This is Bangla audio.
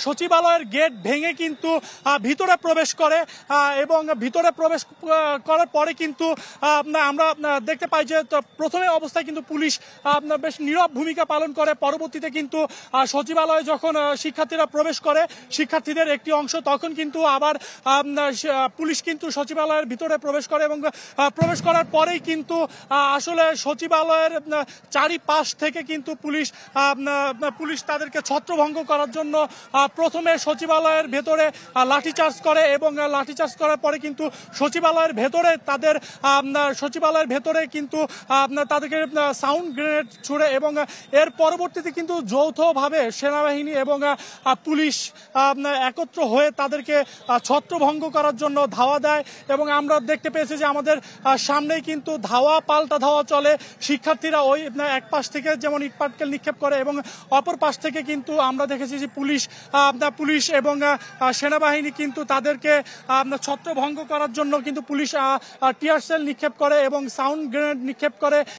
সচিবালয়ের গেট ভেঙে কিন্তু ভিতরে প্রবেশ করে এবং ভিতরে প্রবেশ করার পরে কিন্তু আমরা দেখতে পাই যে প্রথমে অবস্থায় কিন্তু পুলিশ বেশ নীরব ভূমিকা পালন করে। পরবর্তীতে কিন্তু সচিবালয়ে যখন শিক্ষার্থীরা প্রবেশ করে, শিক্ষার্থীদের একটি অংশ, তখন কিন্তু আবার পুলিশ কিন্তু সচিবালয়ের ভিতরে প্রবেশ করে এবং প্রবেশ করার পরেই কিন্তু আসলে সচিবালয়ের চারিপাশ থেকে কিন্তু পুলিশ তাদেরকে ছত্রভঙ্গ করার জন্য প্রথমে সচিবালয়ের ভেতরে লাঠিচার্জ করে এবং লাঠিচার্জ করার পরে কিন্তু সচিবালয়ের ভেতরে কিন্তু তাদেরকে সাউন্ড গ্রেনেড ছুড়ে এবং এর পরবর্তীতে কিন্তু যৌথভাবে সেনাবাহিনী এবং পুলিশ একত্র হয়ে তাদেরকে ছত্রভঙ্গ করার জন্য ধাওয়া দেয়। এবং আমরা দেখতে পেয়েছি যে আমাদের সামনেই কিন্তু ধাওয়া পাল্টা ধাওয়া চলে। শিক্ষার্থীরা ওই এক পাশ থেকে যেমন ইটপাটকেল নিক্ষেপ করে এবং অপর পাশ থেকে কিন্তু আমরা দেখেছি যে পুলিশ এবং সেনাবাহিনী কিন্তু তাদেরকে ছত্রভঙ্গ করার জন্য কিন্তু পুলিশ টিয়ার সেল নিক্ষেপ করে এবং সাউন্ড গ্রেনেড নিক্ষেপ করে